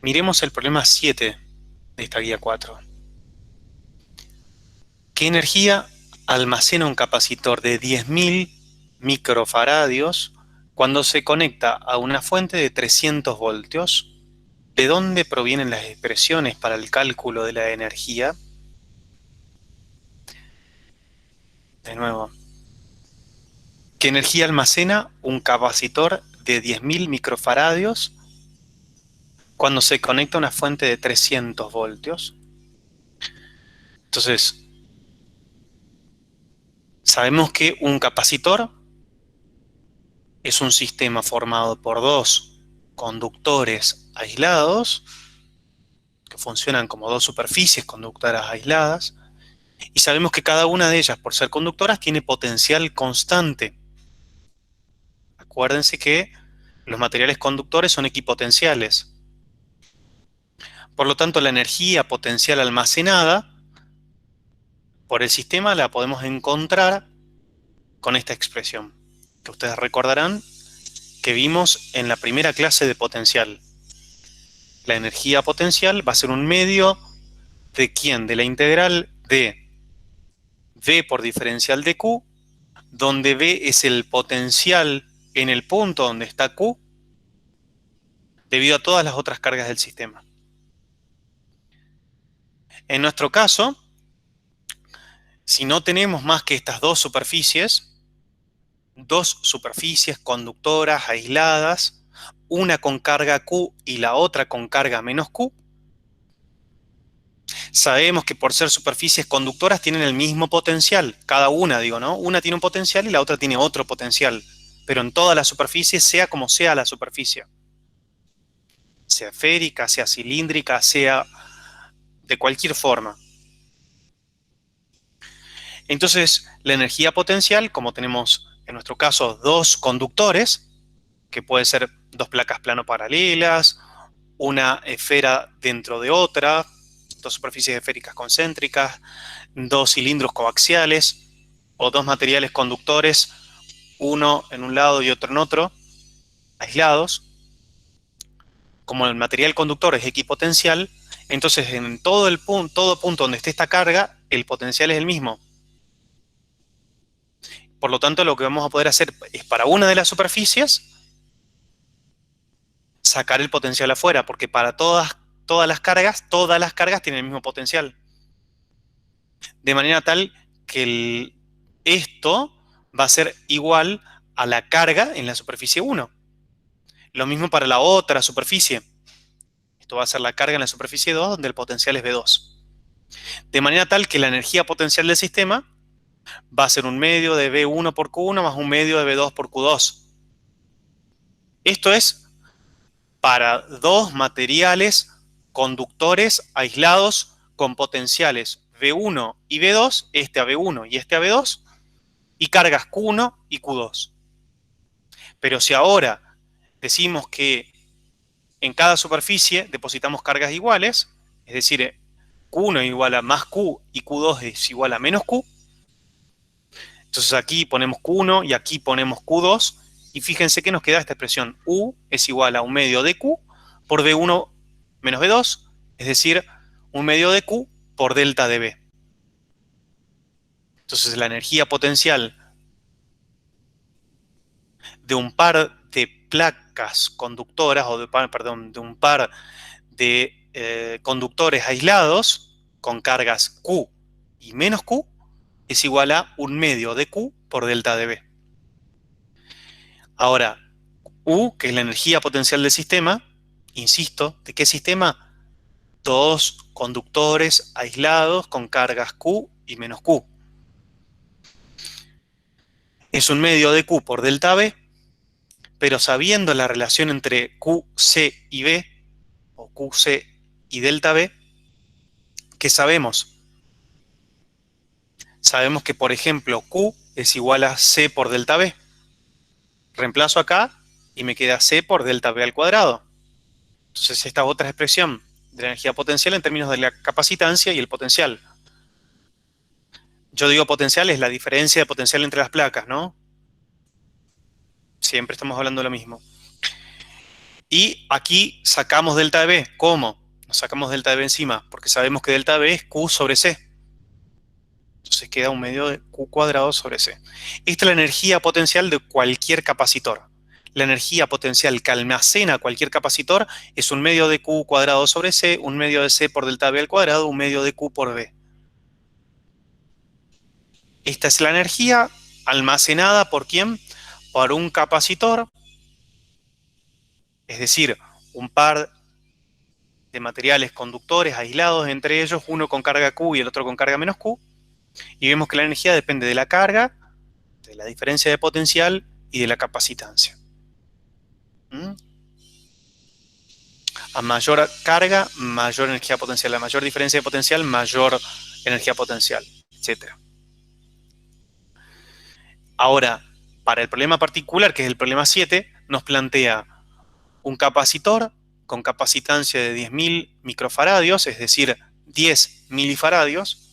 Miremos el problema 7 de esta guía 4. ¿Qué energía almacena un capacitor de 10.000 microfaradios cuando se conecta a una fuente de 300 voltios? ¿De dónde provienen las expresiones para el cálculo de la energía? De nuevo, ¿qué energía almacena un capacitor de 10.000 microfaradios cuando se conecta a una fuente de 300 voltios? Entonces, sabemos que un capacitor es un sistema formado por dos conductores aislados que funcionan como dos superficies conductoras aisladas, y sabemos que cada una de ellas, por ser conductoras, tiene potencial constante. Acuérdense que los materiales conductores son equipotenciales. Por lo tanto, la energía potencial almacenada por el sistema la podemos encontrar con esta expresión, que ustedes recordarán que vimos en la primera clase de potencial. La energía potencial va a ser un medio de ¿quién? De la integral de V por diferencial de Q, donde V es el potencial en el punto donde está Q, debido a todas las otras cargas del sistema. En nuestro caso, si no tenemos más que estas dos superficies conductoras aisladas, una con carga Q y la otra con carga menos Q, sabemos que por ser superficies conductoras tienen el mismo potencial, cada una, digo, ¿no? Una tiene un potencial y la otra tiene otro potencial, pero en toda la superficie, sea como sea la superficie, sea esférica, sea cilíndrica, sea de cualquier forma. Entonces, la energía potencial, como tenemos en nuestro caso dos conductores, que puede ser dos placas plano paralelas, una esfera dentro de otra, dos superficies esféricas concéntricas, dos cilindros coaxiales o dos materiales conductores, uno en un lado y otro en otro, aislados. Como el material conductor es equipotencial, entonces en todo punto donde esté esta carga, el potencial es el mismo. Por lo tanto, lo que vamos a poder hacer es para una de las superficies sacar el potencial afuera, porque para todas las cargas tienen el mismo potencial. De manera tal que esto va a ser igual a la carga en la superficie 1. Lo mismo para la otra superficie. Esto va a ser la carga en la superficie 2, donde el potencial es V2. De manera tal que la energía potencial del sistema va a ser un medio de V1 por Q1 más un medio de V2 por Q2. Esto es para dos materiales conductores aislados con potenciales V1 y V2, este a V1 y este a V2, y cargas Q1 y Q2. Pero si ahora decimos que en cada superficie depositamos cargas iguales, es decir, Q1 es igual a más Q y Q2 es igual a menos Q, entonces aquí ponemos Q1 y aquí ponemos Q2, y fíjense que nos queda esta expresión. U es igual a un medio de Q por V1 menos V2, es decir, un medio de Q por delta de V. Entonces la energía potencial de un par de placas conductoras, o de un par de conductores aislados con cargas Q y menos Q, es igual a un medio de Q por delta de V. Ahora, U, que es la energía potencial del sistema, insisto, ¿de qué sistema? Dos conductores aislados con cargas Q y menos Q. Es un medio de Q por delta V, pero sabiendo la relación entre QC y V, o QC y delta V, ¿qué sabemos? Sabemos que, por ejemplo, Q es igual a C por delta V. Reemplazo acá y me queda C por delta V al cuadrado. Entonces esta otra expresión de la energía potencial en términos de la capacitancia y el potencial. Yo digo potencial es la diferencia de potencial entre las placas, ¿no? Siempre estamos hablando de lo mismo. Y aquí sacamos delta de B. ¿Cómo? Nos sacamos delta de B encima, porque sabemos que delta de B es Q sobre C. Entonces queda un medio de Q cuadrado sobre C. Esta es la energía potencial de cualquier capacitor. La energía potencial que almacena cualquier capacitor es un medio de Q cuadrado sobre C, un medio de C por delta B al cuadrado, un medio de Q por B. Esta es la energía almacenada ¿por quién? Por un capacitor, es decir, un par de materiales conductores aislados entre ellos, uno con carga Q y el otro con carga menos Q, y vemos que la energía depende de la carga, de la diferencia de potencial y de la capacitancia. ¿Mm? A mayor carga, mayor energía potencial. A mayor diferencia de potencial, mayor energía potencial, etc. Ahora, para el problema particular, que es el problema 7, nos plantea un capacitor con capacitancia de 10.000 microfaradios, es decir, 10 milifaradios.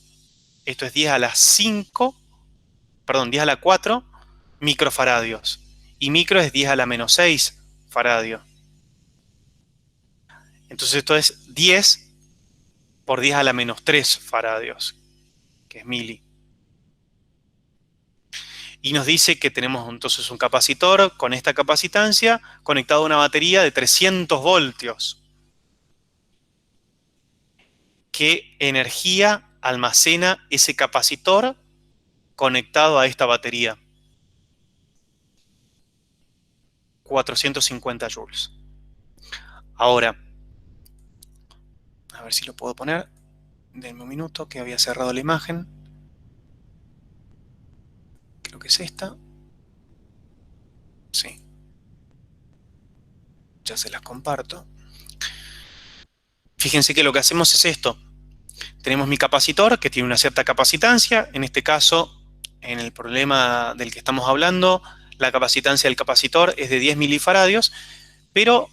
Esto es 10 a la 5, perdón, 10 a la 4 microfaradios. Y micro es 10 a la menos 6 faradio. Entonces esto es 10 por 10 a la menos 3 faradios, que es mili. Y nos dice que tenemos entonces un capacitor con esta capacitancia conectado a una batería de 300 voltios. ¿Qué energía almacena ese capacitor conectado a esta batería? 450 joules. Ahora, a ver si lo puedo poner. Denme un minuto que había cerrado la imagen. Creo que es esta. Sí. Ya se las comparto. Fíjense que lo que hacemos es esto. Tenemos mi capacitor que tiene una cierta capacitancia. En este caso, en el problema del que estamos hablando, la capacitancia del capacitor es de 10 milifaradios, pero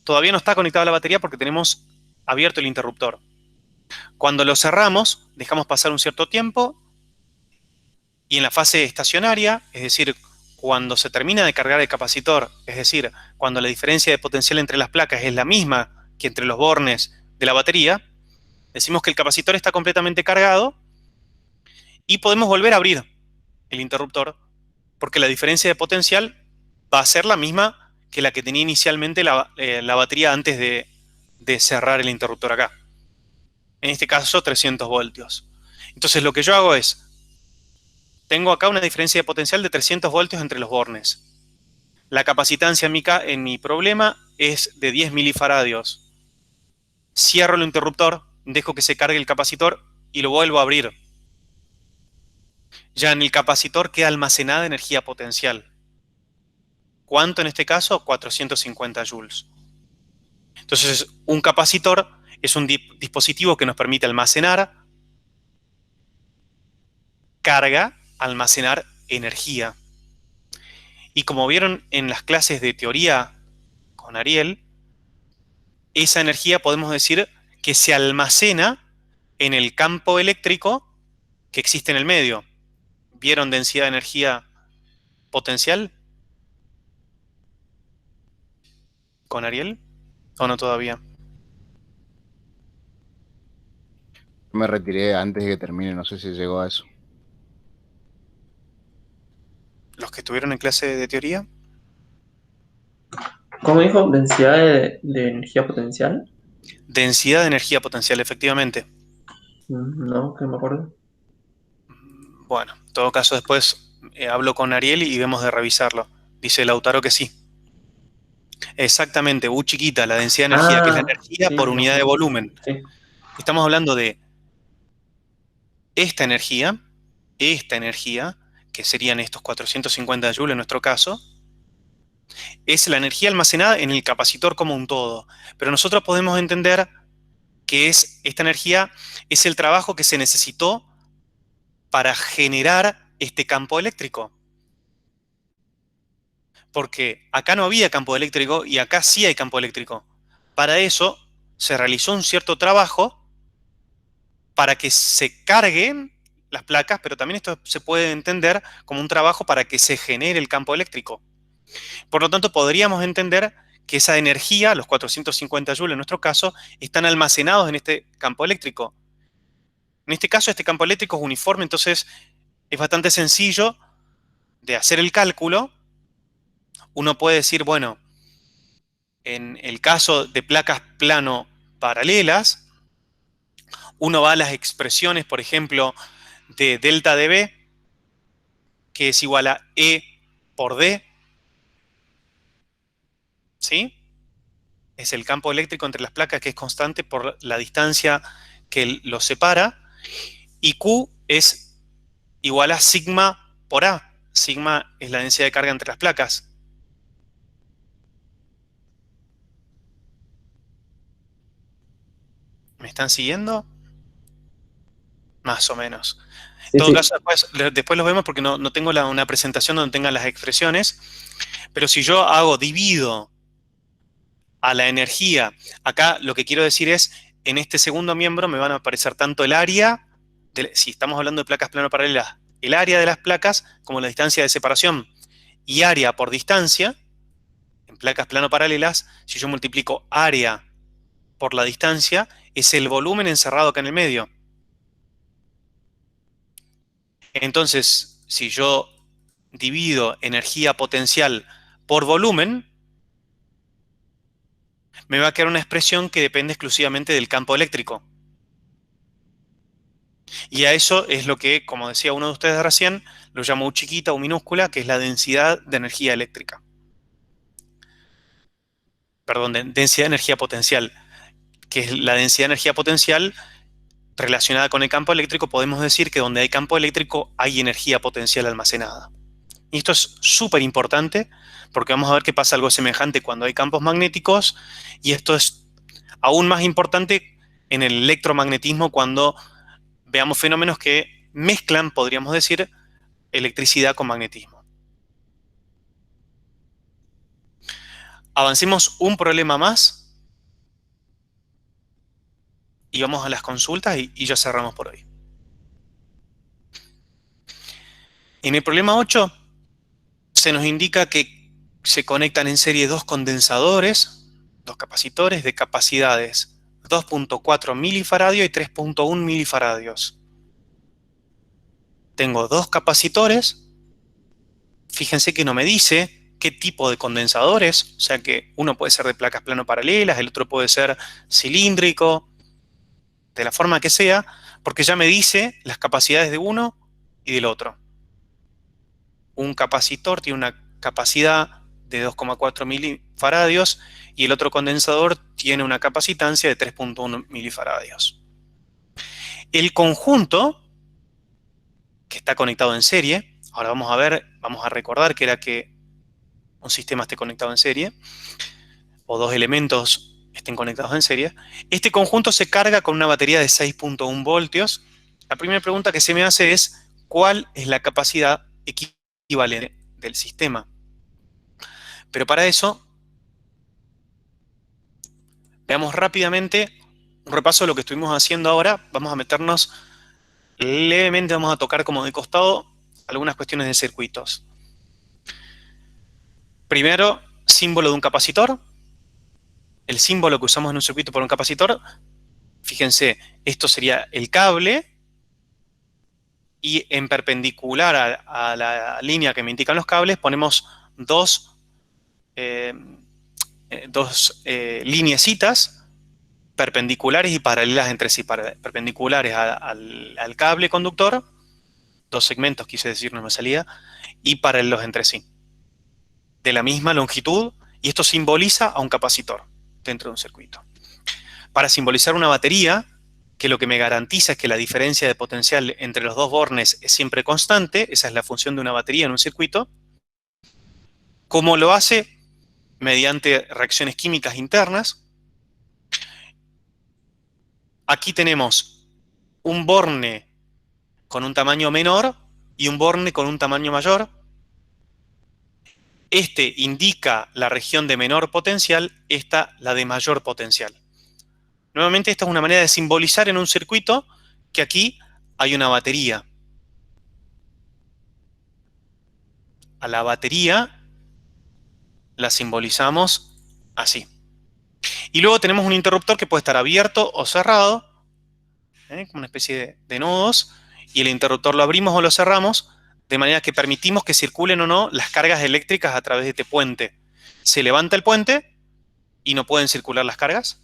todavía no está conectado a la batería porque tenemos abierto el interruptor. Cuando lo cerramos, dejamos pasar un cierto tiempo y en la fase estacionaria, es decir, cuando se termina de cargar el capacitor, es decir, cuando la diferencia de potencial entre las placas es la misma que entre los bornes de la batería, decimos que el capacitor está completamente cargado y podemos volver a abrir el interruptor porque la diferencia de potencial va a ser la misma que la que tenía inicialmente la batería antes de cerrar el interruptor acá. En este caso, 300 voltios. Entonces, lo que yo hago es, tengo acá una diferencia de potencial de 300 voltios entre los bornes. La capacitancia en mi problema es de 10 milifaradios. Cierro el interruptor, dejo que se cargue el capacitor y lo vuelvo a abrir. Ya en el capacitor queda almacenada energía potencial. ¿Cuánto en este caso? 450 joules. Entonces, un capacitor es un dispositivo que nos permite almacenar carga, almacenar energía. Y como vieron en las clases de teoría con Ariel, esa energía podemos decir que se almacena en el campo eléctrico que existe en el medio. ¿Vieron densidad de energía potencial con Ariel? ¿O no todavía? Me retiré antes de que termine, no sé si llegó a eso. ¿Los que estuvieron en clase de teoría? ¿Cómo dijo? ¿Densidad de energía potencial? Densidad de energía potencial, efectivamente. No, que me acuerdo. Bueno, en todo caso después hablo con Ariel y vemos de revisarlo. Dice Lautaro que sí. Exactamente, U chiquita, la densidad de energía, que es la Ah, energía sí, por me unidad de acuerdo. volumen. Sí. Estamos hablando de esta energía, que serían estos 450 joules en nuestro caso, es la energía almacenada en el capacitor como un todo. Pero nosotros podemos entender que esta energía es el trabajo que se necesitó para generar este campo eléctrico. Porque acá no había campo eléctrico y acá sí hay campo eléctrico. Para eso se realizó un cierto trabajo para que se carguen las placas, pero también esto se puede entender como un trabajo para que se genere el campo eléctrico. Por lo tanto, podríamos entender que esa energía, los 450 joules en nuestro caso, están almacenados en este campo eléctrico. En este caso, este campo eléctrico es uniforme, entonces es bastante sencillo de hacer el cálculo. Uno puede decir, bueno, en el caso de placas plano paralelas, uno va a las expresiones, por ejemplo, de delta dB, que es igual a E por D, ¿sí? Es el campo eléctrico entre las placas que es constante por la distancia que los separa. Y Q es igual a sigma por A. Sigma es la densidad de carga entre las placas. ¿Me están siguiendo? Más o menos. En Sí, todo sí. caso, después los vemos porque no tengo una presentación donde tengan las expresiones. Pero si yo divido a la energía, acá lo que quiero decir es, en este segundo miembro me van a aparecer tanto el área, si estamos hablando de placas plano paralelas, el área de las placas como la distancia de separación. Y área por distancia, en placas plano paralelas, si yo multiplico área por la distancia, es el volumen encerrado acá en el medio. Entonces, si yo divido energía potencial por volumen, me va a quedar una expresión que depende exclusivamente del campo eléctrico. Y a eso es lo que, como decía uno de ustedes recién, lo llamo U chiquita o minúscula, que es la densidad de energía eléctrica. Perdón, densidad de energía potencial, que es la densidad de energía potencial relacionada con el campo eléctrico. Podemos decir que donde hay campo eléctrico hay energía potencial almacenada. Y esto es súper importante porque vamos a ver que pasa algo semejante cuando hay campos magnéticos, y esto es aún más importante en el electromagnetismo cuando veamos fenómenos que mezclan, podríamos decir, electricidad con magnetismo. Avancemos un problema más y vamos a las consultas y ya cerramos por hoy. En el problema 8 se nos indica que se conectan en serie dos condensadores, dos capacitores de capacidades 2.4 milifaradios y 3.1 milifaradios. Tengo dos capacitores. Fíjense que no me dice qué tipo de condensadores, o sea que uno puede ser de placas plano paralelas, el otro puede ser cilíndrico, de la forma que sea, porque ya me dice las capacidades de uno y del otro. Un capacitor tiene una capacidad de 2,4 milifaradios y el otro condensador tiene una capacitancia de 3.1 milifaradios. El conjunto, que está conectado en serie, ahora vamos a ver, vamos a recordar que era que un sistema esté conectado en serie, o dos elementos estén conectados en serie. Este conjunto se carga con una batería de 6.1 voltios. La primera pregunta que se me hace es, ¿cuál es la capacidad equivalente del sistema? Pero para eso, veamos rápidamente un repaso de lo que estuvimos haciendo ahora. Vamos a meternos levemente, vamos a tocar como de costado algunas cuestiones de circuitos. Primero, símbolo de un capacitor. El símbolo que usamos en un circuito para un capacitor, fíjense, esto sería el cable, y en perpendicular a la línea que me indican los cables ponemos dos lineecitas perpendiculares y paralelas entre sí, perpendiculares al cable conductor, dos segmentos quise decir, no me salía, y paralelos entre sí, de la misma longitud, y esto simboliza a un capacitor dentro de un circuito. Para simbolizar una batería, que lo que me garantiza es que la diferencia de potencial entre los dos bornes es siempre constante, esa es la función de una batería en un circuito. ¿Cómo lo hace? Mediante reacciones químicas internas. Aquí tenemos un borne con un tamaño menor y un borne con un tamaño mayor. Este indica la región de menor potencial, esta la de mayor potencial. Nuevamente, esta es una manera de simbolizar en un circuito que aquí hay una batería. A la batería la simbolizamos así. Y luego tenemos un interruptor que puede estar abierto o cerrado, como una especie de nodos, y el interruptor lo abrimos o lo cerramos, de manera que permitimos que circulen o no las cargas eléctricas a través de este puente. Se levanta el puente y no pueden circular las cargas,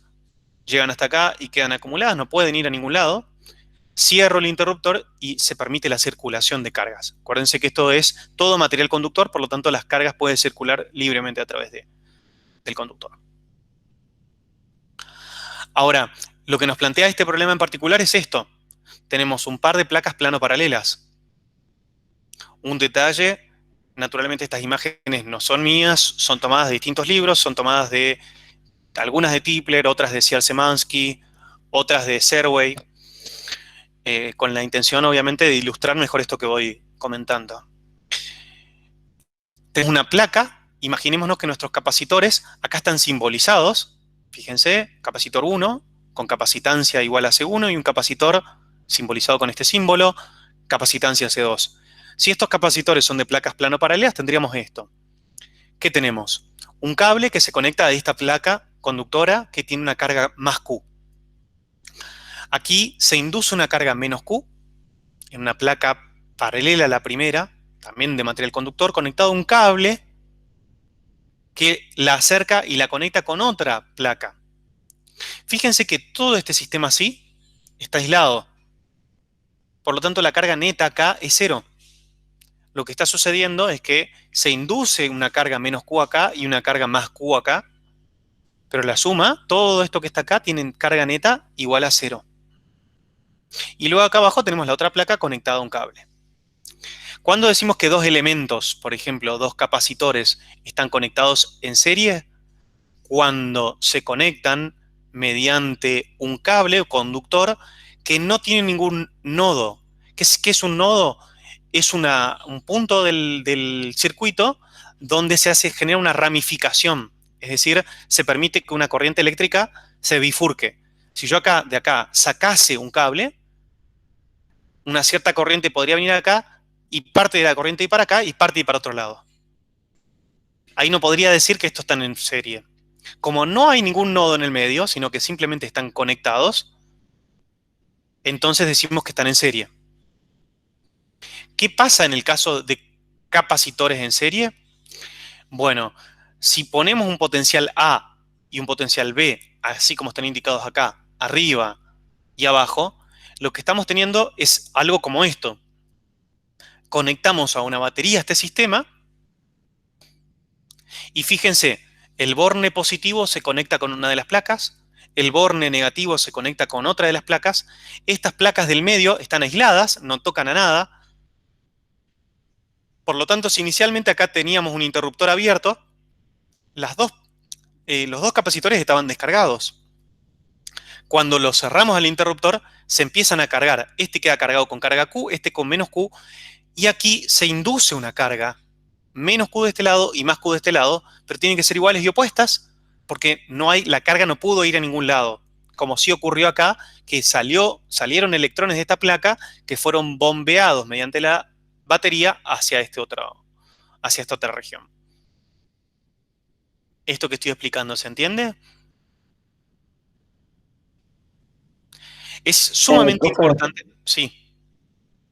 llegan hasta acá y quedan acumuladas, no pueden ir a ningún lado. Cierro el interruptor y se permite la circulación de cargas. Acuérdense que esto es todo material conductor, por lo tanto las cargas pueden circular libremente a través del conductor. Ahora, lo que nos plantea este problema en particular es esto. Tenemos un par de placas plano paralelas. Un detalle, naturalmente estas imágenes no son mías, son tomadas de distintos libros, son tomadas de algunas de Tipler, otras de Cial-Semansky, otras de Serway, con la intención obviamente de ilustrar mejor esto que voy comentando. Tenemos una placa, imaginémonos que nuestros capacitores acá están simbolizados, fíjense, capacitor 1 con capacitancia igual a C1 y un capacitor simbolizado con este símbolo, capacitancia C2. Si estos capacitores son de placas plano paralelas, tendríamos esto. ¿Qué tenemos? Un cable que se conecta a esta placa conductora que tiene una carga más Q. Aquí se induce una carga menos Q en una placa paralela a la primera, también de material conductor, conectado a un cable que la acerca y la conecta con otra placa. Fíjense que todo este sistema así está aislado. Por lo tanto, la carga neta acá es cero. Lo que está sucediendo es que se induce una carga menos Q acá y una carga más Q acá, pero la suma, todo esto que está acá, tiene carga neta igual a cero. Y luego acá abajo tenemos la otra placa conectada a un cable. Cuando decimos que dos elementos, por ejemplo, dos capacitores, están conectados en serie, cuando se conectan mediante un cable o conductor que no tiene ningún nodo. ¿Qué es un nodo? Es un punto del circuito donde genera una ramificación. Es decir, se permite que una corriente eléctrica se bifurque. Si yo de acá sacase un cable, una cierta corriente podría venir acá y parte de la corriente ir para acá y parte ir para otro lado. Ahí no podría decir que estos están en serie. Como no hay ningún nodo en el medio, sino que simplemente están conectados, entonces decimos que están en serie. ¿Qué pasa en el caso de capacitores en serie? Bueno, si ponemos un potencial A y un potencial B, así como están indicados acá, arriba y abajo, lo que estamos teniendo es algo como esto. Conectamos a una batería a este sistema y fíjense, el borne positivo se conecta con una de las placas, el borne negativo se conecta con otra de las placas. Estas placas del medio están aisladas, no tocan a nada. Por lo tanto, si inicialmente acá teníamos un interruptor abierto, los dos capacitores estaban descargados. Cuando lo cerramos al interruptor, se empiezan a cargar. Este queda cargado con carga Q, este con menos Q, y aquí se induce una carga, menos Q de este lado y más Q de este lado, pero tienen que ser iguales y opuestas, porque la carga no pudo ir a ningún lado. Como sí ocurrió acá, que salieron electrones de esta placa que fueron bombeados mediante la batería hacia esta otra región. Esto que estoy explicando, ¿se entiende? Es sumamente Profe, importante. Sí,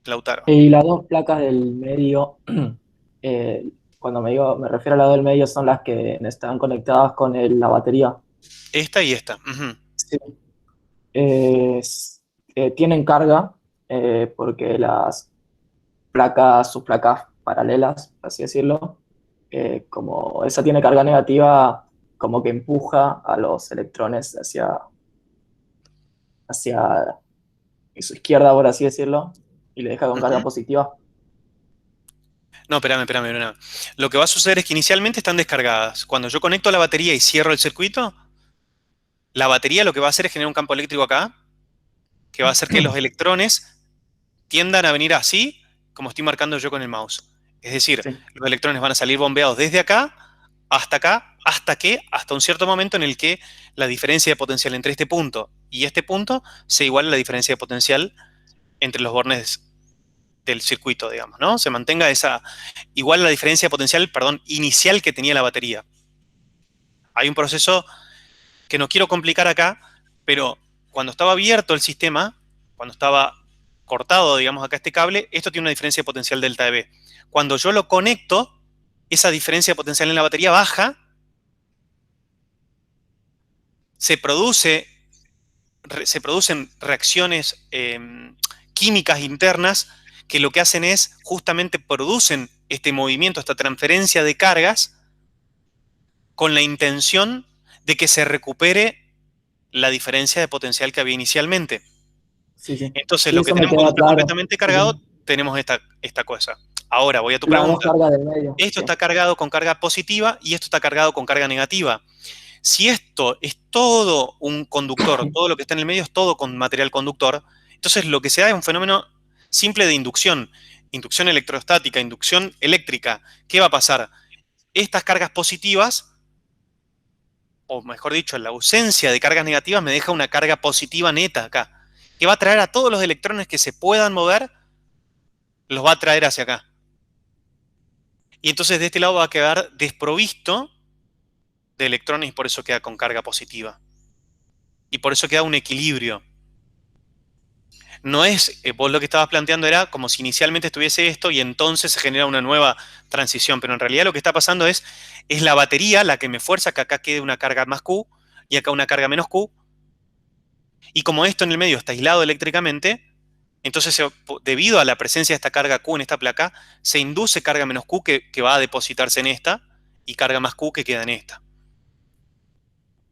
Lautaro. y las dos placas del medio, cuando me refiero a las del medio, son las que están conectadas con la batería. Esta y esta. Ujú. Sí. Tienen carga porque sus placas paralelas, por así decirlo, como esa tiene carga negativa, como que empuja a los electrones hacia su izquierda, por así decirlo, y le deja con carga Ujú. positiva. No, espérame. Lo que va a suceder es que inicialmente están descargadas. Cuando yo conecto la batería y cierro el circuito, la batería lo que va a hacer es generar un campo eléctrico acá, que va a hacer que los electrones tiendan a venir así, como estoy marcando yo con el mouse. Es decir, Sí. los electrones van a salir bombeados desde acá, hasta un cierto momento en el que la diferencia de potencial entre este punto y este punto se iguala a la diferencia de potencial entre los bornes del circuito, digamos, ¿no? Se mantenga igual a la diferencia de potencial, perdón, inicial que tenía la batería. Hay un proceso que no quiero complicar acá, pero cuando estaba abierto el sistema, cuando estaba cortado, digamos, acá este cable, esto tiene una diferencia de potencial delta de B. Cuando yo lo conecto, esa diferencia de potencial en la batería baja, se producen reacciones químicas internas que lo que hacen es justamente producen este movimiento, esta transferencia de cargas con la intención de que se recupere la diferencia de potencial que había inicialmente. Sí, sí. Entonces, Sí, lo que eso me tenemos cuando queda está claro. completamente cargado, tenemos esta cosa. Ahora, voy a tu Las dos pregunta. cargas del medio. Esto Sí. está cargado con carga positiva y esto está cargado con carga negativa. Si esto es todo un conductor, todo lo que está en el medio es todo con material conductor, entonces lo que se da es un fenómeno simple de inducción. Inducción electrostática, inducción eléctrica. ¿Qué va a pasar? Estas cargas positivas, o mejor dicho, la ausencia de cargas negativas me deja una carga positiva neta acá, que va a traer a todos los electrones que se puedan mover, los va a traer hacia acá. Y entonces de este lado va a quedar desprovisto de electrones y por eso queda con carga positiva. Y por eso queda un equilibrio. No es, vos lo que estabas planteando era como si inicialmente estuviese esto y entonces se genera una nueva transición, pero en realidad lo que está pasando es la batería la que me fuerza que acá quede una carga más Q y acá una carga menos Q, y como esto en el medio está aislado eléctricamente, entonces debido a la presencia de esta carga Q en esta placa, se induce carga menos Q que va a depositarse en esta y carga más Q que queda en esta.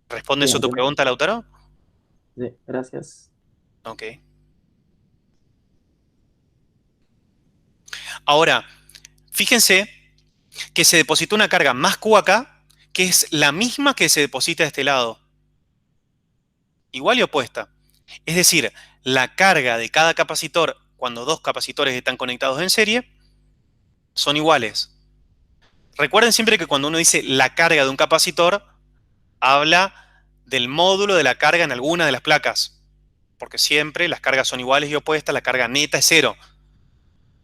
¿Responde Sí, eso tu entiendo. pregunta, Lautaro? Sí, gracias. Ok. Ahora, fíjense que se depositó una carga más Q acá, que es la misma que se deposita de este lado. Igual y opuesta. Es decir, la carga de cada capacitor, cuando dos capacitores están conectados en serie, son iguales. Recuerden siempre que cuando uno dice la carga de un capacitor, habla del módulo de la carga en alguna de las placas. Porque siempre las cargas son iguales y opuestas, la carga neta es cero.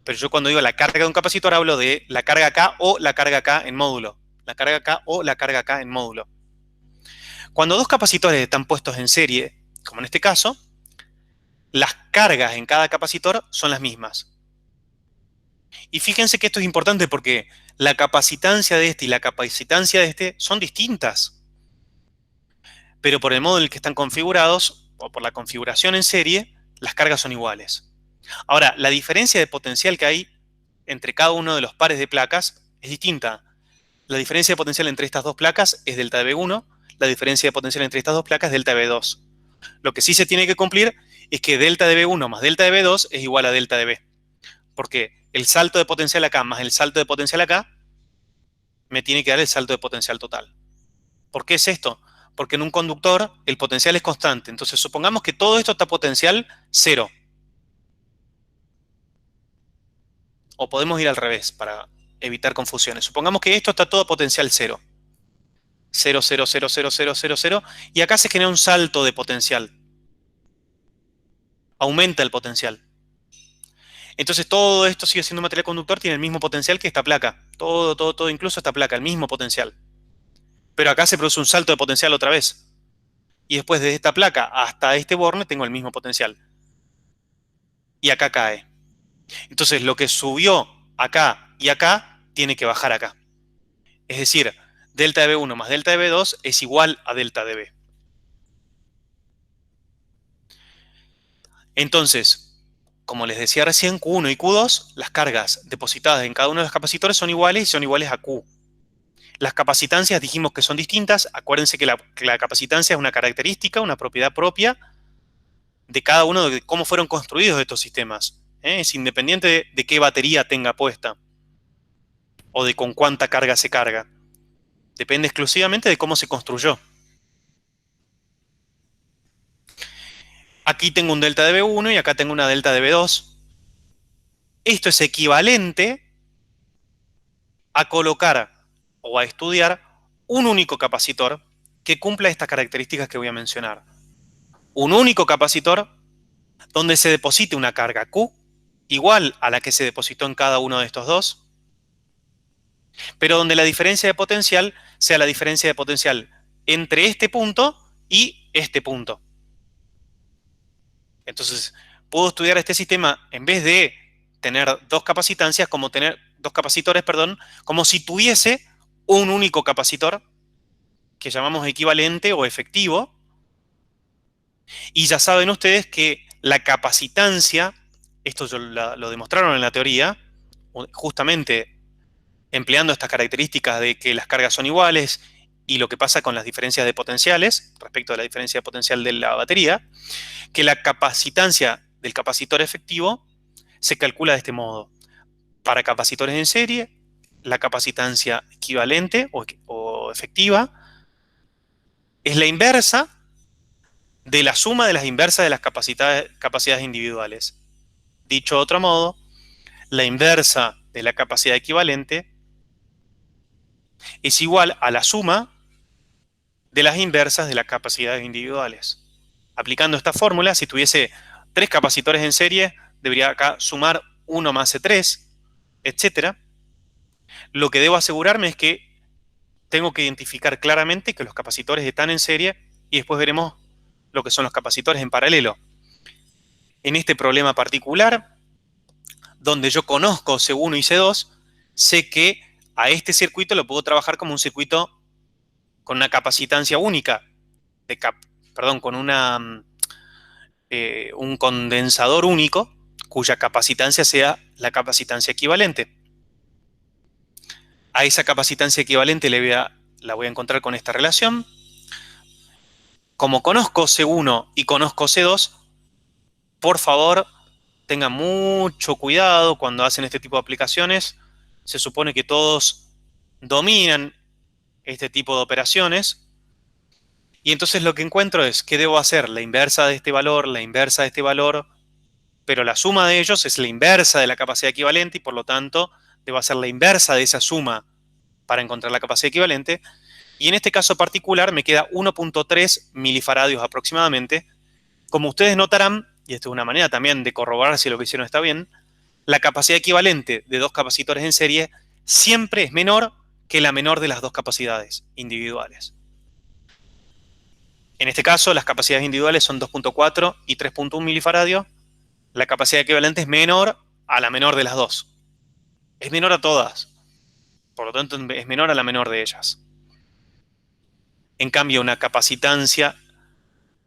Pero yo cuando digo la carga de un capacitor hablo de la carga acá o la carga acá en módulo. La carga acá o la carga acá en módulo. Cuando dos capacitores están puestos en serie, como en este caso, las cargas en cada capacitor son las mismas. Y fíjense que esto es importante porque la capacitancia de este y la capacitancia de este son distintas. Pero por el modo en el que están configurados, o por la configuración en serie, las cargas son iguales. Ahora, la diferencia de potencial que hay entre cada uno de los pares de placas es distinta. La diferencia de potencial entre estas dos placas es delta de B1, la diferencia de potencial entre estas dos placas es delta de B2. Lo que sí se tiene que cumplir es que delta de B1 más delta de B2 es igual a delta de B. Porque el salto de potencial acá más el salto de potencial acá me tiene que dar el salto de potencial total. ¿Por qué es esto? Porque en un conductor el potencial es constante. Entonces supongamos que todo esto está potencial 0. O podemos ir al revés para evitar confusiones. Supongamos que esto está todo potencial 0. 0, 0, 0, 0, 0, 0, 0. Y acá se genera un salto de potencial. Aumenta el potencial. Entonces todo esto sigue siendo un material conductor, tiene el mismo potencial que esta placa. Todo, incluso esta placa, el mismo potencial. Pero acá se produce un salto de potencial otra vez. Y después de esta placa hasta este borne tengo el mismo potencial. Y acá cae. Entonces lo que subió acá y acá tiene que bajar acá. Es decir, delta de B1 más delta de B2 es igual a delta de B. Entonces, como les decía recién, Q1 y Q2, las cargas depositadas en cada uno de los capacitores son iguales y son iguales a Q. Las capacitancias dijimos que son distintas. Acuérdense que la capacitancia es una característica, una propiedad propia de cada uno de cómo fueron construidos estos sistemas. Es independiente de qué batería tenga puesta o de con cuánta carga se carga. Depende exclusivamente de cómo se construyó. Aquí tengo un delta de B1 y acá tengo una delta de B2. Esto es equivalente a colocar o a estudiar un único capacitor que cumpla estas características que voy a mencionar. Un único capacitor donde se deposite una carga Q igual a la que se depositó en cada uno de estos dos, pero donde la diferencia de potencial sea la diferencia de potencial entre este punto y este punto. Entonces, puedo estudiar este sistema en vez de tener dos capacitancias, como tener dos capacitores, perdón, como si tuviese un único capacitor que llamamos equivalente o efectivo. Y ya saben ustedes que la capacitancia, esto lo demostraron en la teoría, justamente empleando estas características de que las cargas son iguales y lo que pasa con las diferencias de potenciales respecto a la diferencia de potencial de la batería, que la capacitancia del capacitor efectivo se calcula de este modo. Para capacitores en serie, la capacitancia equivalente o efectiva es la inversa de la suma de las inversas de las capacidades individuales. Dicho de otro modo, la inversa de la capacidad equivalente es igual a la suma de las inversas de las capacidades individuales. Aplicando esta fórmula, si tuviese 3 capacitores en serie, debería acá sumar 1 más C3, etc. Lo que debo asegurarme es que tengo que identificar claramente que los capacitores están en serie y después veremos lo que son los capacitores en paralelo. En este problema particular, donde yo conozco C1 y C2, sé que a este circuito lo puedo trabajar como un circuito con una capacitancia única, con un condensador único, cuya capacitancia sea la capacitancia equivalente. A esa capacitancia equivalente la voy a encontrar con esta relación. Como conozco C1 y conozco C2, por favor, tengan mucho cuidado cuando hacen este tipo de aplicaciones. Se supone que todos dominan este tipo de operaciones. Y entonces lo que encuentro es que debo hacer la inversa de este valor, la inversa de este valor, pero la suma de ellos es la inversa de la capacidad equivalente y por lo tanto debo hacer la inversa de esa suma para encontrar la capacidad equivalente. Y en este caso particular me queda 1.3 milifaradios aproximadamente. Como ustedes notarán, y esto es una manera también de corroborar si lo que hicieron está bien, la capacidad equivalente de dos capacitores en serie siempre es menor que la menor de las dos capacidades individuales. En este caso, las capacidades individuales son 2.4 y 3.1 milifaradios. La capacidad equivalente es menor a la menor de las dos. Es menor a todas. Por lo tanto, es menor a la menor de ellas. En cambio, una capacitancia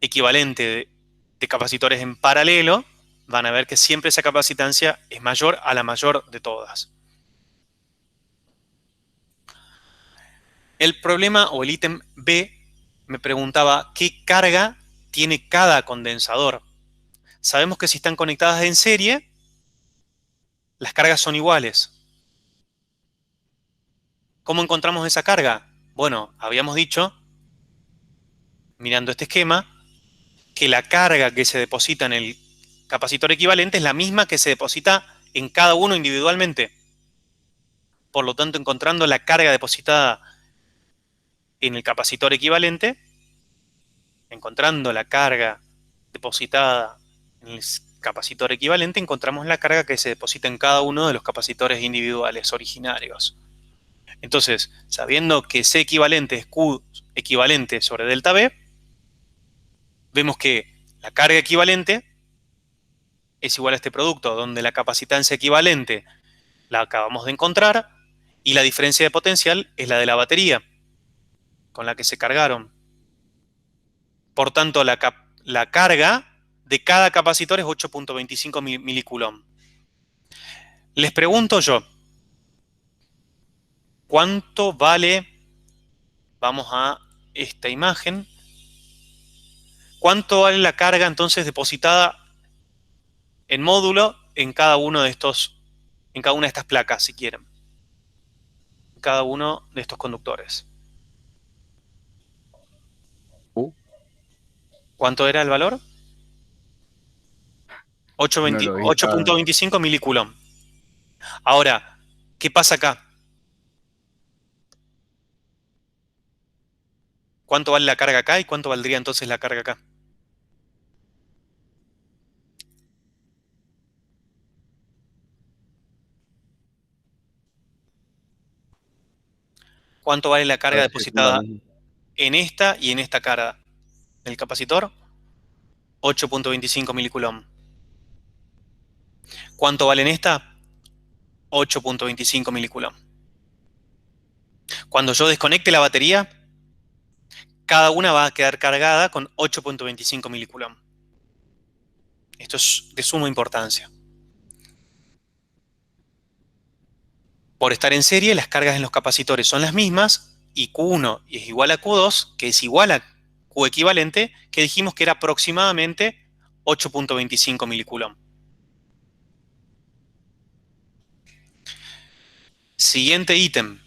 equivalente de capacitores en paralelo, van a ver que siempre esa capacitancia es mayor a la mayor de todas. El problema o el ítem B me preguntaba qué carga tiene cada condensador. Sabemos que si están conectadas en serie, las cargas son iguales. ¿Cómo encontramos esa carga? Bueno, habíamos dicho, mirando este esquema, que la carga que se deposita en el capacitor equivalente es la misma que se deposita en cada uno individualmente. Por lo tanto, encontrando la carga depositada en el capacitor equivalente, encontrando la carga depositada en el capacitor equivalente, encontramos la carga que se deposita en cada uno de los capacitores individuales originarios. Entonces, sabiendo que C equivalente es Q equivalente sobre delta B, vemos que la carga equivalente es igual a este producto, donde la capacitancia equivalente la acabamos de encontrar y la diferencia de potencial es la de la batería con la que se cargaron. Por tanto, la carga de cada capacitor es 8.25 milicoulomb. Les pregunto yo, ¿cuánto vale? Vamos a esta imagen. ¿Cuánto vale la carga entonces depositada en módulo en cada uno de estos, en cada una de estas placas, si quieren? En cada uno de estos conductores. ¿Cuánto era el valor? No lo vi. 8.25 milicoulomb. Ahora, ¿qué pasa acá? ¿Cuánto vale la carga acá y cuánto valdría entonces la carga acá? ¿Cuánto vale la carga Ahora sí, haciendo depositada? análisis. en esta y en esta cara del capacitor, 8.25 milicoulomb. ¿Cuánto vale en esta? 8.25 milicoulomb. Cuando yo desconecte la batería, cada una va a quedar cargada con 8.25 milicoulomb. Esto es de suma importancia. Por estar en serie, las cargas en los capacitores son las mismas y Q1 es igual a Q2, que es igual a Q equivalente, que dijimos que era aproximadamente 8.25 milicoulomb. Siguiente ítem.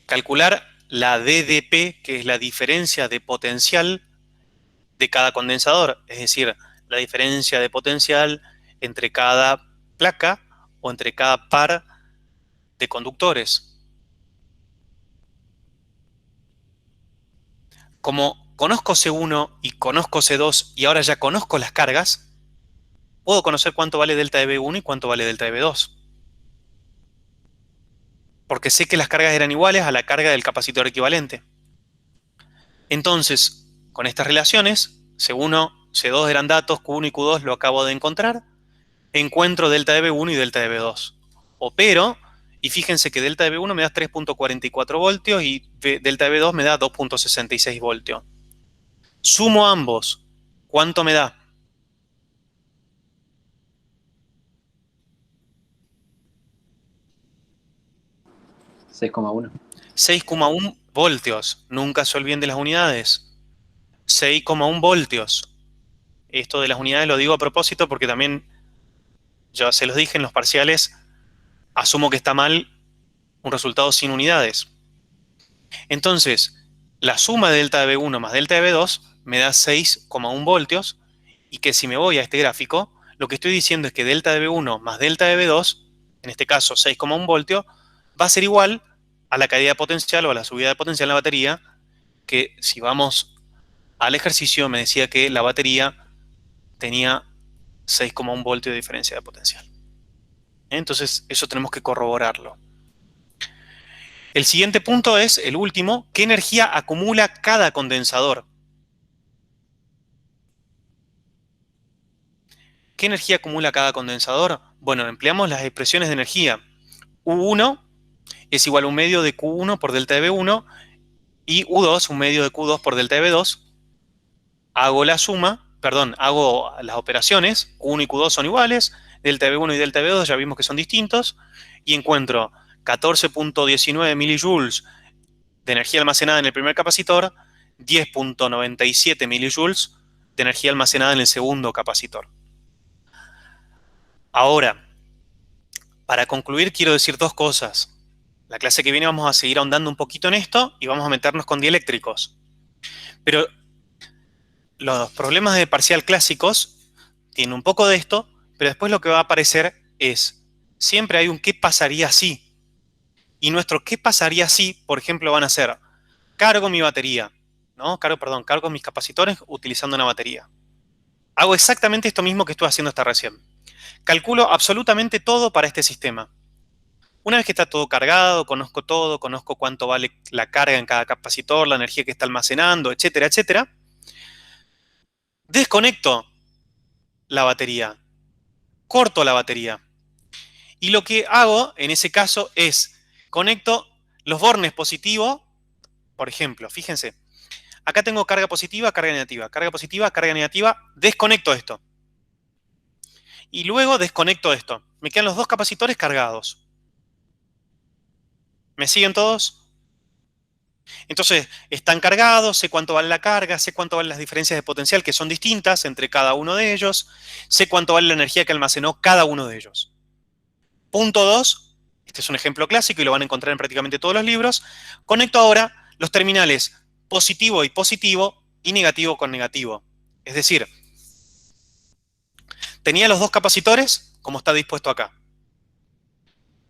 Calcular la DDP, que es la diferencia de potencial de cada condensador, es decir, la diferencia de potencial entre cada placa o entre cada par de conductores. Como conozco C1 y conozco C2 y ahora ya conozco las cargas, puedo conocer cuánto vale delta de B1 y cuánto vale delta de B2. Porque sé que las cargas eran iguales a la carga del capacitor equivalente. Entonces, con estas relaciones, C1, C2 eran datos, Q1 y Q2 lo acabo de encontrar, encuentro delta de B1 y delta de B2. Opero, y fíjense que delta de B1 me da 3.44 voltios y delta de B2 me da 2.66 voltios. Sumo ambos. ¿Cuánto me da? $6,1. 6,1 voltios. Nunca se olviden de las unidades. 6,1 voltios. Esto de las unidades lo digo a propósito porque también, ya se los dije en los parciales, asumo que está mal un resultado sin unidades. Entonces, la suma de delta de B1 más delta de B2 me da 6,1 voltios y que si me voy a este gráfico, lo que estoy diciendo es que delta de B1 más delta de B2, en este caso 6,1 voltios, va a ser igual a la caída de potencial o a la subida de potencial en la batería, que si vamos al ejercicio me decía que la batería tenía 6,1 voltios de diferencia de potencial. Entonces, eso tenemos que corroborarlo. El siguiente punto es, el último, ¿qué energía acumula cada condensador? ¿Qué energía acumula cada condensador? Bueno, empleamos las expresiones de energía. U1 es igual a un medio de Q1 por delta de B1 y U2 un medio de Q2 por delta de B2. Hago la suma, perdón, hago las operaciones, Q1 y Q2 son iguales, delta B1 y delta B2 ya vimos que son distintos, y encuentro 14.19 milijoules de energía almacenada en el primer capacitor, 10.97 milijoules de energía almacenada en el segundo capacitor. Ahora, para concluir quiero decir dos cosas. La clase que viene vamos a seguir ahondando un poquito en esto y vamos a meternos con dieléctricos. Pero los problemas de parcial clásicos tienen un poco de esto, pero después lo que va a aparecer es, siempre hay un qué pasaría si. Y nuestro qué pasaría si, por ejemplo, van a ser, cargo mi batería, ¿no? Cargo mis capacitores utilizando una batería. Hago exactamente esto mismo que estuve haciendo hasta recién. Calculo absolutamente todo para este sistema. Una vez que está todo cargado, conozco todo, conozco cuánto vale la carga en cada capacitor, la energía que está almacenando, etcétera, etcétera. Desconecto la batería, corto la batería. Y lo que hago en ese caso es conecto los bornes positivos, por ejemplo, fíjense, acá tengo carga positiva, carga negativa, desconecto esto. Y luego desconecto esto. Me quedan los dos capacitores cargados. ¿Me siguen todos? Entonces, están cargados, sé cuánto vale la carga, sé cuánto valen las diferencias de potencial que son distintas entre cada uno de ellos, sé cuánto vale la energía que almacenó cada uno de ellos. Punto 2, este es un ejemplo clásico y lo van a encontrar en prácticamente todos los libros. Conecto ahora los terminales positivo y negativo con negativo. Es decir, tenía los dos capacitores como está dispuesto acá.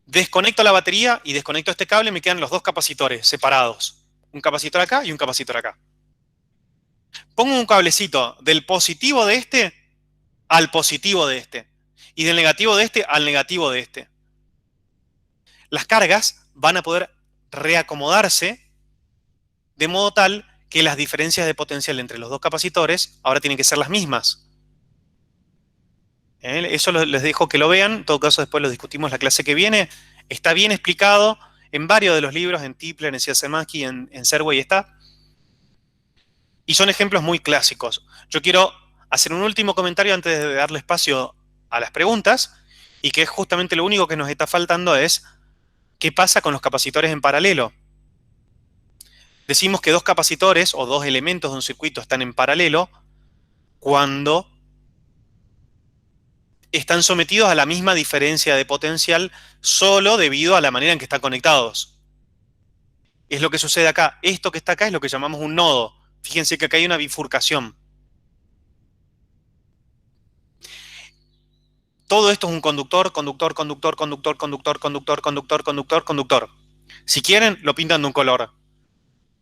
Desconecto la batería y desconecto este cable, me quedan los dos capacitores separados. Un capacitor acá y un capacitor acá. Pongo un cablecito del positivo de este al positivo de este. Y del negativo de este al negativo de este. Las cargas van a poder reacomodarse de modo tal que las diferencias de potencial entre los dos capacitores ahora tienen que ser las mismas. Eso les dejo que lo vean. En todo caso, después lo discutimos la clase que viene. Está bien explicado en varios de los libros, en Tipler, en Csikszentmihalyi, en Serway está. Y son ejemplos muy clásicos. Yo quiero hacer un último comentario antes de darle espacio a las preguntas, y que es justamente lo único que nos está faltando es qué pasa con los capacitores en paralelo. Decimos que dos capacitores o dos elementos de un circuito están en paralelo cuando están sometidos a la misma diferencia de potencial solo debido a la manera en que están conectados. Es lo que sucede acá. Esto que está acá es lo que llamamos un nodo. Fíjense que acá hay una bifurcación. Todo esto es un conductor, conductor, conductor, conductor, conductor, conductor, conductor, conductor, conductor. Si quieren, lo pintan de un color.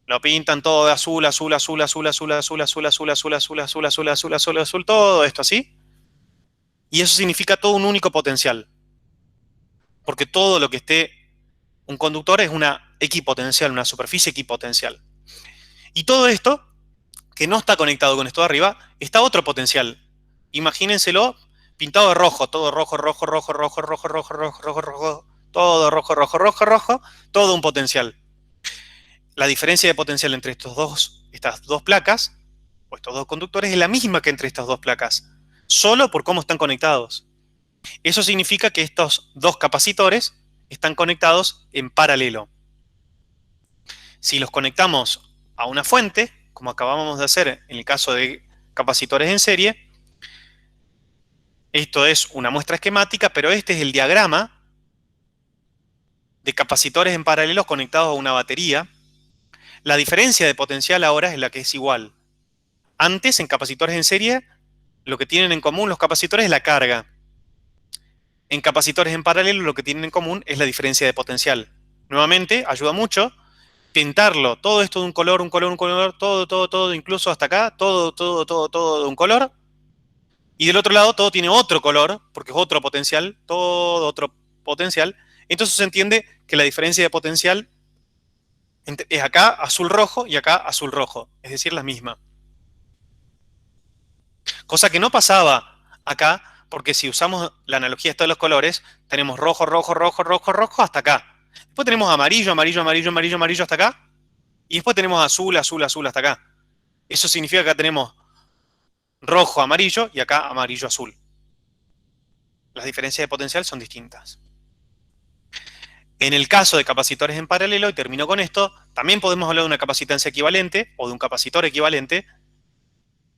Lo pintan todo de azul, azul, azul, azul, azul, azul, azul, azul, azul, azul, azul, azul, azul, azul, azul, todo esto así. Y eso significa todo un único potencial. Porque todo lo que esté un conductor es una equipotencial, una superficie equipotencial. Y todo esto, que no está conectado con esto de arriba, está otro potencial. Imagínenselo pintado de rojo, todo rojo, rojo, rojo, rojo, rojo, rojo, rojo, rojo, rojo, todo rojo, rojo, rojo, rojo, todo un potencial. La diferencia de potencial entre estas dos placas, o estos dos conductores, es la misma que entre estas dos placas, solo por cómo están conectados. Eso significa que estos dos capacitores están conectados en paralelo. Si los conectamos a una fuente, como acabamos de hacer en el caso de capacitores en serie, esto es una muestra esquemática, pero este es el diagrama de capacitores en paralelo conectados a una batería. La diferencia de potencial ahora es la que es igual. Antes, en capacitores en serie, lo que tienen en común los capacitores es la carga. En capacitores en paralelo, lo que tienen en común es la diferencia de potencial. Nuevamente, ayuda mucho pintarlo, todo esto de un color, un color, un color, todo, todo, todo, incluso hasta acá, todo, todo, todo, todo de un color. Y del otro lado, todo tiene otro color, porque es otro potencial, todo otro potencial. Entonces se entiende que la diferencia de potencial es acá azul-rojo y acá azul-rojo, es decir, la misma. Cosa que no pasaba acá, porque si usamos la analogía esta de los colores, tenemos rojo, rojo, rojo, rojo, rojo hasta acá. Después tenemos amarillo, amarillo, amarillo, amarillo, amarillo hasta acá. Y después tenemos azul, azul, azul hasta acá. Eso significa que acá tenemos rojo, amarillo y acá amarillo, azul. Las diferencias de potencial son distintas. En el caso de capacitores en paralelo, y termino con esto, también podemos hablar de una capacitancia equivalente o de un capacitor equivalente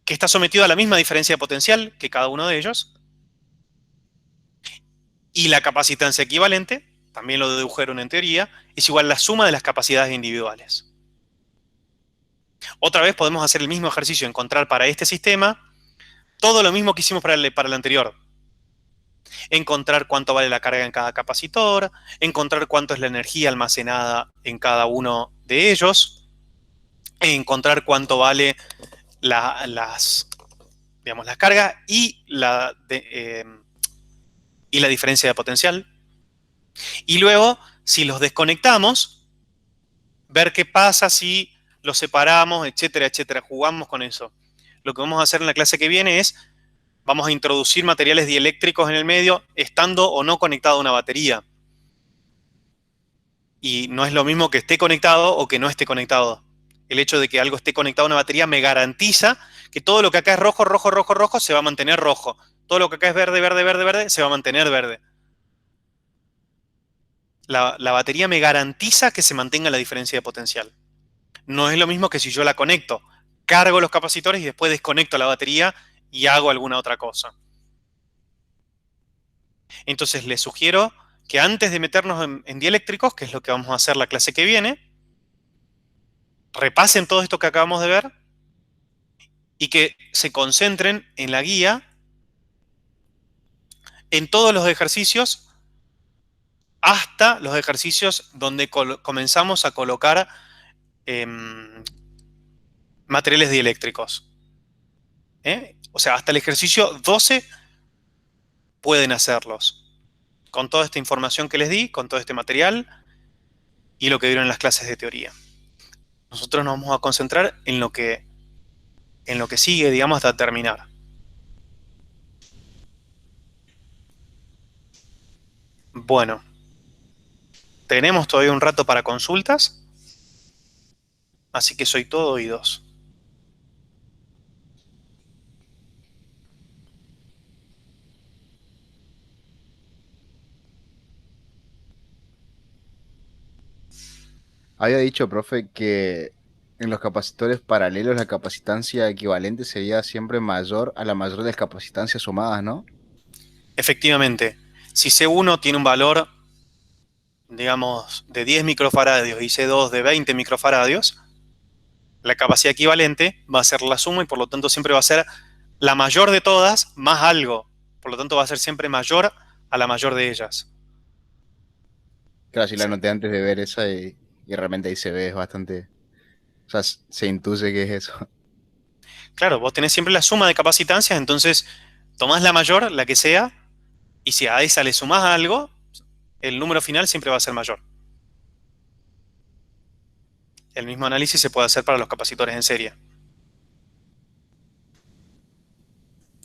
que está sometido a la misma diferencia de potencial que cada uno de ellos. Y la capacitancia equivalente, también lo dedujeron en teoría, es igual a la suma de las capacidades individuales. Otra vez podemos hacer el mismo ejercicio, encontrar para este sistema todo lo mismo que hicimos para el anterior. Encontrar cuánto vale la carga en cada capacitor, encontrar cuánto es la energía almacenada en cada uno de ellos, encontrar cuánto vale las cargas y la diferencia de potencial. Y luego, si los desconectamos, ver qué pasa si los separamos, etcétera, etcétera. Jugamos con eso. Lo que vamos a hacer en la clase que viene es, vamos a introducir materiales dieléctricos en el medio, estando o no conectado a una batería. Y no es lo mismo que esté conectado o que no esté conectado. El hecho de que algo esté conectado a una batería me garantiza que todo lo que acá es rojo, rojo, rojo, rojo, se va a mantener rojo. Todo lo que acá es verde, verde, verde, verde, se va a mantener verde. La batería me garantiza que se mantenga la diferencia de potencial. No es lo mismo que si yo la conecto, cargo los capacitores y después desconecto la batería y hago alguna otra cosa. Entonces les sugiero que antes de meternos en dieléctricos, que es lo que vamos a hacer la clase que viene, repasen todo esto que acabamos de ver y que se concentren en la guía, en todos los ejercicios, hasta los ejercicios donde comenzamos a colocar materiales dieléctricos. O sea, hasta el ejercicio 12 pueden hacerlos. Con toda esta información que les di, con todo este material y lo que vieron en las clases de teoría. Nosotros nos vamos a concentrar en lo que sigue, digamos, hasta terminar. Bueno, tenemos todavía un rato para consultas, así que soy todo oídos. Había dicho, profe, que en los capacitores paralelos la capacitancia equivalente sería siempre mayor a la mayor de las capacitancias sumadas, ¿no? Efectivamente, si C1 tiene un valor, digamos, de 10 microfaradios y C2 de 20 microfaradios, la capacidad equivalente va a ser la suma y por lo tanto siempre va a ser la mayor de todas más algo. Por lo tanto va a ser siempre mayor a la mayor de ellas. Claro, sí la Sí. anoté antes de ver esa y realmente ahí se ve, es bastante. O sea, se intuye que es eso. Claro, vos tenés siempre la suma de capacitancias, entonces tomás la mayor, la que sea, y si a esa le sumás algo, el número final siempre va a ser mayor. El mismo análisis se puede hacer para los capacitores en serie.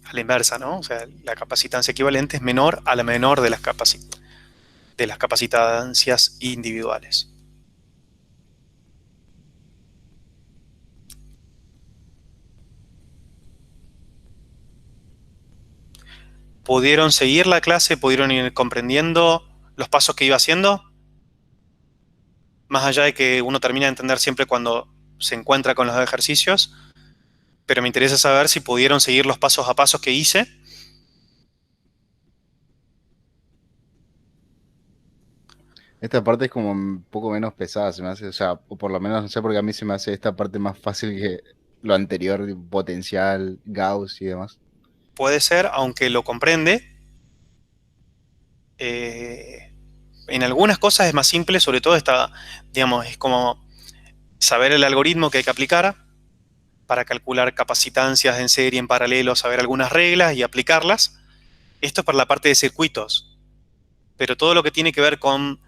A la inversa, ¿no? O sea, la capacitancia equivalente es menor a la menor de las capacitancias individuales. ¿Pudieron seguir la clase? ¿Pudieron ir comprendiendo los pasos que iba haciendo? Más allá de que uno termina de entender siempre cuando se encuentra con los ejercicios, pero me interesa saber si pudieron seguir los pasos a pasos que hice. Esta parte es como un poco menos pesada, se me hace, o sea, o por lo menos no sé porque a mí se me hace esta parte más fácil que lo anterior, potencial, Gauss y demás. Puede ser, aunque lo comprende. eh, en algunas cosas es más simple, sobre todo esta, digamos, es como saber el algoritmo que hay que aplicar para calcular capacitancias en serie, en paralelo, saber algunas reglas y aplicarlas. Esto es para la parte de circuitos, pero todo lo que tiene que ver con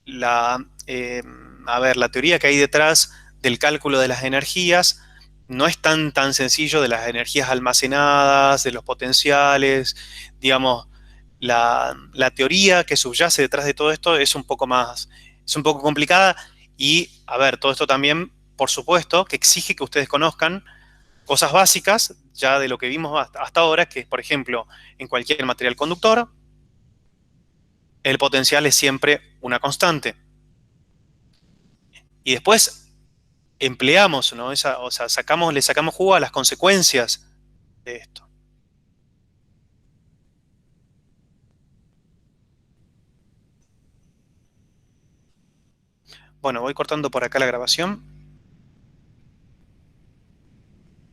la, la teoría que hay detrás del cálculo de las energías no es tan sencillo, de las energías almacenadas, de los potenciales, digamos, la teoría que subyace detrás de todo esto es un poco complicada y, a ver, todo esto también, por supuesto, que exige que ustedes conozcan cosas básicas ya de lo que vimos hasta ahora, que es, por ejemplo, en cualquier material conductor, el potencial es siempre una constante. Y después empleamos, ¿no? O sea, le sacamos jugo a las consecuencias de esto. Bueno, voy cortando por acá la grabación.